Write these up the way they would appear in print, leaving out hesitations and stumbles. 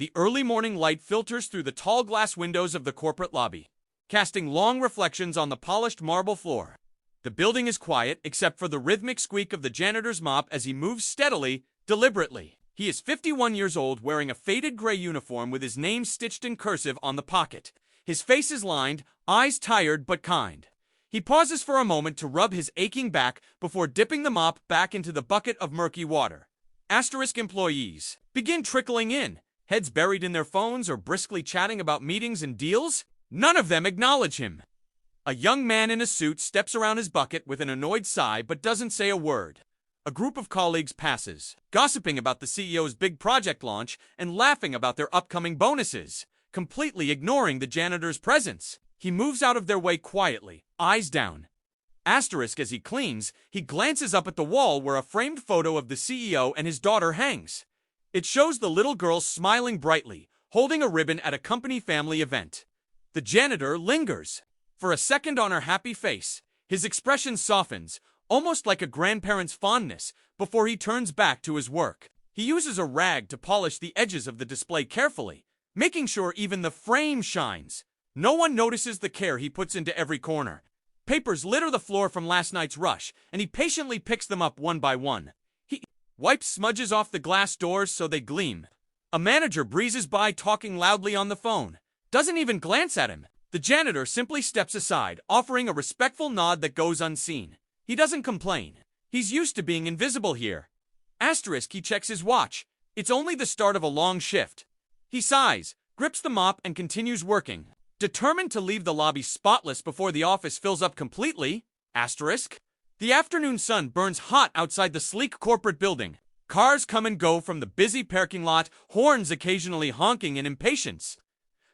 The early morning light filters through the tall glass windows of the corporate lobby, casting long reflections on the polished marble floor. The building is quiet, except for the rhythmic squeak of the janitor's mop as he moves steadily, deliberately. He is 51 years old, wearing a faded gray uniform with his name stitched in cursive on the pocket. His face is lined, eyes tired but kind. He pauses for a moment to rub his aching back before dipping the mop back into the bucket of murky water. Employees begin trickling in, heads buried in their phones or briskly chatting about meetings and deals. None of them acknowledge him. A young man in a suit steps around his bucket with an annoyed sigh but doesn't say a word. A group of colleagues passes, gossiping about the CEO's big project launch and laughing about their upcoming bonuses, completely ignoring the janitor's presence. He moves out of their way quietly, eyes down. As he cleans, he glances up at the wall where a framed photo of the CEO and his daughter hangs. It shows the little girl smiling brightly, holding a ribbon at a company family event. The janitor lingers. For a second on her happy face, his expression softens, almost like a grandparent's fondness, before he turns back to his work. He uses a rag to polish the edges of the display carefully, making sure even the frame shines. No one notices the care he puts into every corner. Papers litter the floor from last night's rush, and he patiently picks them up one by one. He wipes smudges off the glass doors so they gleam. A manager breezes by talking loudly on the phone, doesn't even glance at him. The janitor simply steps aside, offering a respectful nod that goes unseen. He doesn't complain. He's used to being invisible here. He checks his watch. It's only the start of a long shift. He sighs, grips the mop, and continues working, determined to leave the lobby spotless before the office fills up completely. The afternoon sun burns hot outside the sleek corporate building. Cars come and go from the busy parking lot, horns occasionally honking in impatience.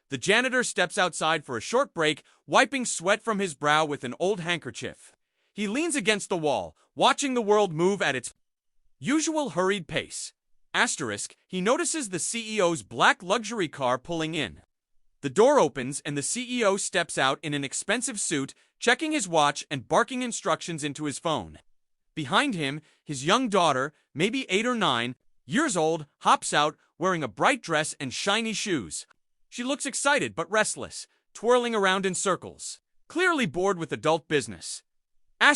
The janitor steps outside for a short break, wiping sweat from his brow with an old handkerchief. He leans against the wall, watching the world move at its usual hurried pace. He notices the CEO's black luxury car pulling in. The door opens and the CEO steps out in an expensive suit, checking his watch and barking instructions into his phone. Behind him, his young daughter, maybe 8 or 9 years old, hops out, wearing a bright dress and shiny shoes. She looks excited but restless, twirling around in circles, clearly bored with adult business. The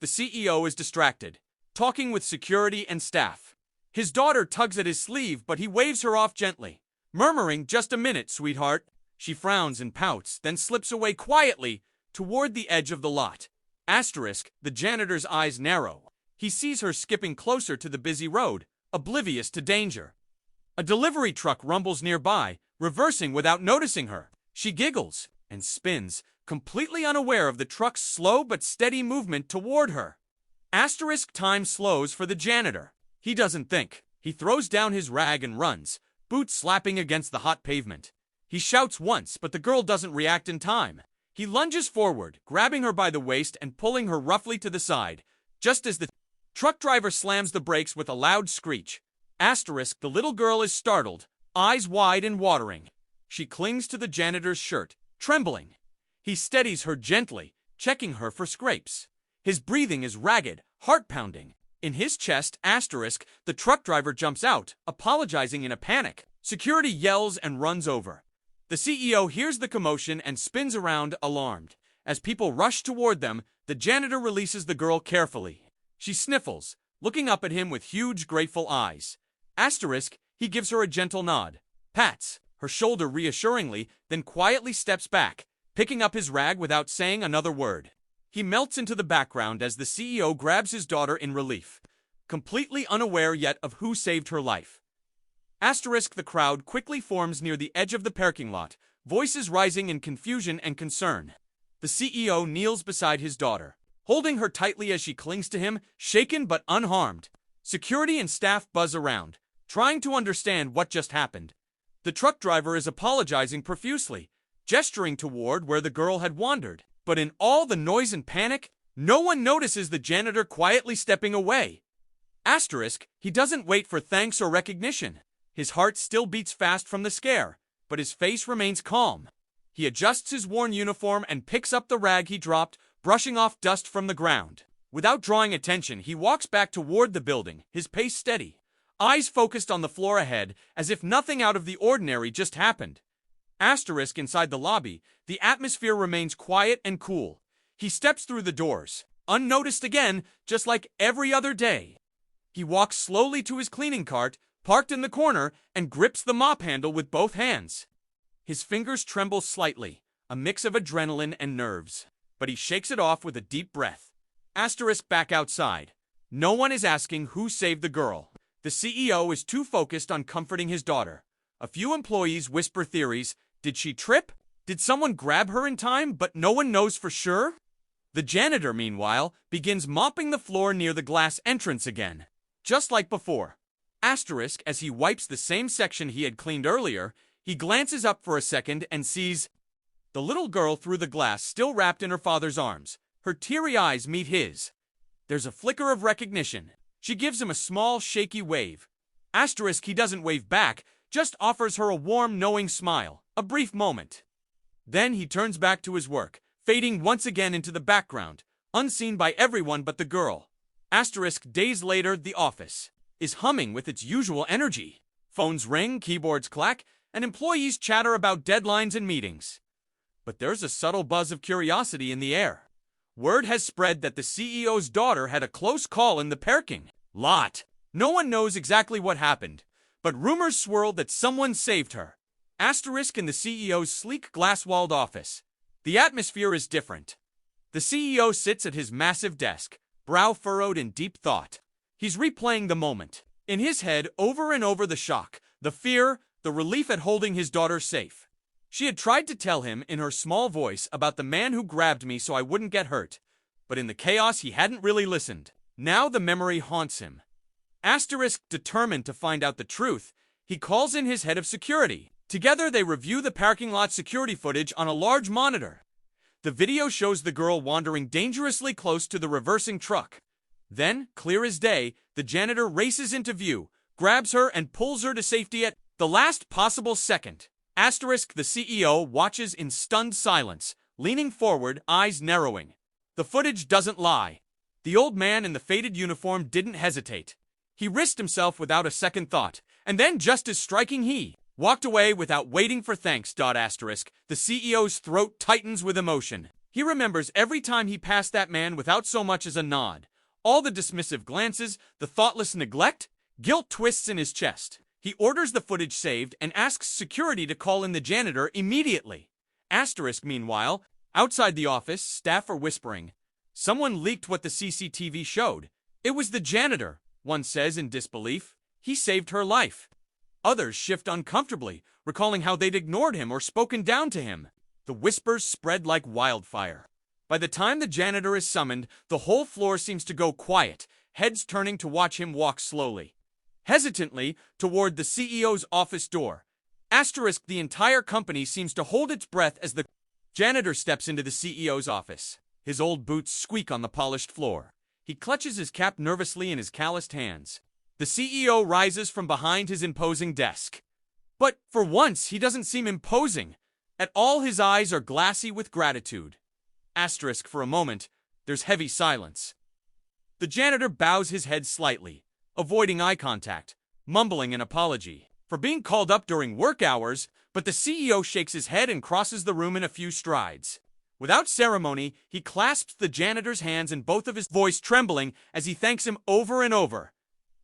CEO is distracted, talking with security and staff. His daughter tugs at his sleeve, but he waves her off gently, murmuring, "Just a minute, sweetheart." She frowns and pouts, then slips away quietly toward the edge of the lot. The janitor's eyes narrow. He sees her skipping closer to the busy road, oblivious to danger. A delivery truck rumbles nearby, reversing without noticing her. She giggles and spins, completely unaware of the truck's slow but steady movement toward her. Time slows for the janitor. He doesn't think. He throws down his rag and runs, boots slapping against the hot pavement. He shouts once, but the girl doesn't react in time. He lunges forward, grabbing her by the waist and pulling her roughly to the side, just as the truck driver slams the brakes with a loud screech. The little girl is startled, eyes wide and watering. She clings to the janitor's shirt, trembling. He steadies her gently, checking her for scrapes. His breathing is ragged, heart-pounding. In his chest, the truck driver jumps out, apologizing in a panic. Security yells and runs over. The CEO hears the commotion and spins around, alarmed. As people rush toward them, the janitor releases the girl carefully. She sniffles, looking up at him with huge, grateful eyes. He gives her a gentle nod, pats her shoulder reassuringly, then quietly steps back, picking up his rag without saying another word. He melts into the background as the CEO grabs his daughter in relief, completely unaware yet of who saved her life. The crowd quickly forms near the edge of the parking lot, voices rising in confusion and concern. The CEO kneels beside his daughter, holding her tightly as she clings to him, shaken but unharmed. Security and staff buzz around, trying to understand what just happened. The truck driver is apologizing profusely, gesturing toward where the girl had wandered. But in all the noise and panic, no one notices the janitor quietly stepping away. He doesn't wait for thanks or recognition. His heart still beats fast from the scare, but his face remains calm. He adjusts his worn uniform and picks up the rag he dropped, brushing off dust from the ground. Without drawing attention, he walks back toward the building, his pace steady, eyes focused on the floor ahead, as if nothing out of the ordinary just happened. Asterisk inside the lobby, the atmosphere remains quiet and cool. He steps through the doors, unnoticed again, just like every other day. He walks slowly to his cleaning cart, parked in the corner, and grips the mop handle with both hands. His fingers tremble slightly, a mix of adrenaline and nerves, but he shakes it off with a deep breath. Asterisk back outside. No one is asking who saved the girl. The CEO is too focused on comforting his daughter. A few employees whisper theories. Did she trip? Did someone grab her in time, but no one knows for sure? The janitor, meanwhile, begins mopping the floor near the glass entrance again. Just like before. Asterisk, as he wipes the same section he had cleaned earlier, he glances up for a second and sees the little girl through the glass still wrapped in her father's arms. Her teary eyes meet his. There's a flicker of recognition. She gives him a small, shaky wave. Asterisk, he doesn't wave back, just offers her a warm, knowing smile. A brief moment. Then he turns back to his work, fading once again into the background, unseen by everyone but the girl. Asterisk, days later, the office is humming with its usual energy. Phones ring, keyboards clack, and employees chatter about deadlines and meetings. But there's a subtle buzz of curiosity in the air. Word has spread that the CEO's daughter had a close call in the parking lot. No one knows exactly what happened, but rumors swirl that someone saved her. Asterisk, in the CEO's sleek glass-walled office. The atmosphere is different. The CEO sits at his massive desk, brow furrowed in deep thought. He's replaying the moment. In his head, over and over, the shock, the fear, the relief at holding his daughter safe. She had tried to tell him in her small voice about the man who grabbed me so I wouldn't get hurt. But in the chaos, he hadn't really listened. Now the memory haunts him. Asterisk, determined to find out the truth, he calls in his head of security. Together, they review the parking lot security footage on a large monitor. The video shows the girl wandering dangerously close to the reversing truck. Then, clear as day, the janitor races into view, grabs her, and pulls her to safety at the last possible second. Asterisk, the CEO watches in stunned silence, leaning forward, eyes narrowing. The footage doesn't lie. The old man in the faded uniform didn't hesitate. He risked himself without a second thought, and then, just as striking, he walked away without waiting for thanks. Asterisk, the CEO's throat tightens with emotion. He remembers every time he passed that man without so much as a nod. All the dismissive glances, the thoughtless neglect, guilt twists in his chest. He orders the footage saved and asks security to call in the janitor immediately. Asterisk, meanwhile, outside the office, staff are whispering. Someone leaked what the CCTV showed. It was the janitor, one says in disbelief. He saved her life. Others shift uncomfortably, recalling how they'd ignored him or spoken down to him. The whispers spread like wildfire. By the time the janitor is summoned, the whole floor seems to go quiet, heads turning to watch him walk slowly, hesitantly, toward the CEO's office door. Asterisk, the entire company seems to hold its breath as the janitor steps into the CEO's office. His old boots squeak on the polished floor. He clutches his cap nervously in his calloused hands. The CEO rises from behind his imposing desk. But, for once, he doesn't seem imposing. At all, his eyes are glassy with gratitude. Asterisk, for a moment, there's heavy silence. The janitor bows his head slightly, avoiding eye contact, mumbling an apology for being called up during work hours, but the CEO shakes his head and crosses the room in a few strides. Without ceremony, he clasps the janitor's hands in both of his voice trembling as he thanks him over and over.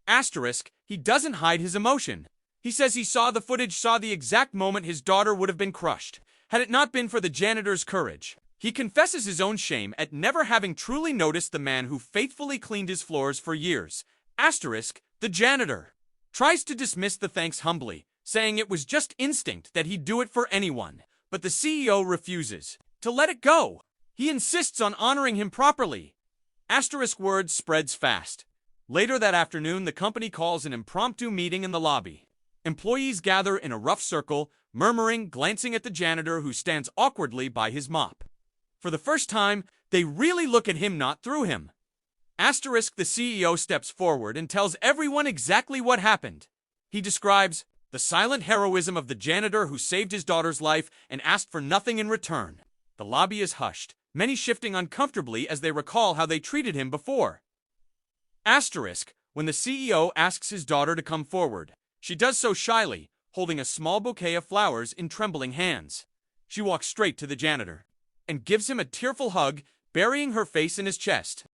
Asterisk, he doesn't hide his emotion. He says he saw the footage, saw the exact moment his daughter would have been crushed, had it not been for the janitor's courage. He confesses his own shame at never having truly noticed the man who faithfully cleaned his floors for years. Asterisk, the janitor tries to dismiss the thanks humbly, saying it was just instinct that he'd do it for anyone. But the CEO refuses to let it go. He insists on honoring him properly. Asterisk, word spreads fast. Later that afternoon, the company calls an impromptu meeting in the lobby. Employees gather in a rough circle, murmuring, glancing at the janitor who stands awkwardly by his mop. For the first time, they really look at him, not through him. Asterisk, the CEO steps forward and tells everyone exactly what happened. He describes the silent heroism of the janitor who saved his daughter's life and asked for nothing in return. The lobby is hushed, many shifting uncomfortably as they recall how they treated him before. Asterisk, When the CEO asks his daughter to come forward, she does so shyly, holding a small bouquet of flowers in trembling hands. She walks straight to the janitor and gives him a tearful hug, burying her face in his chest.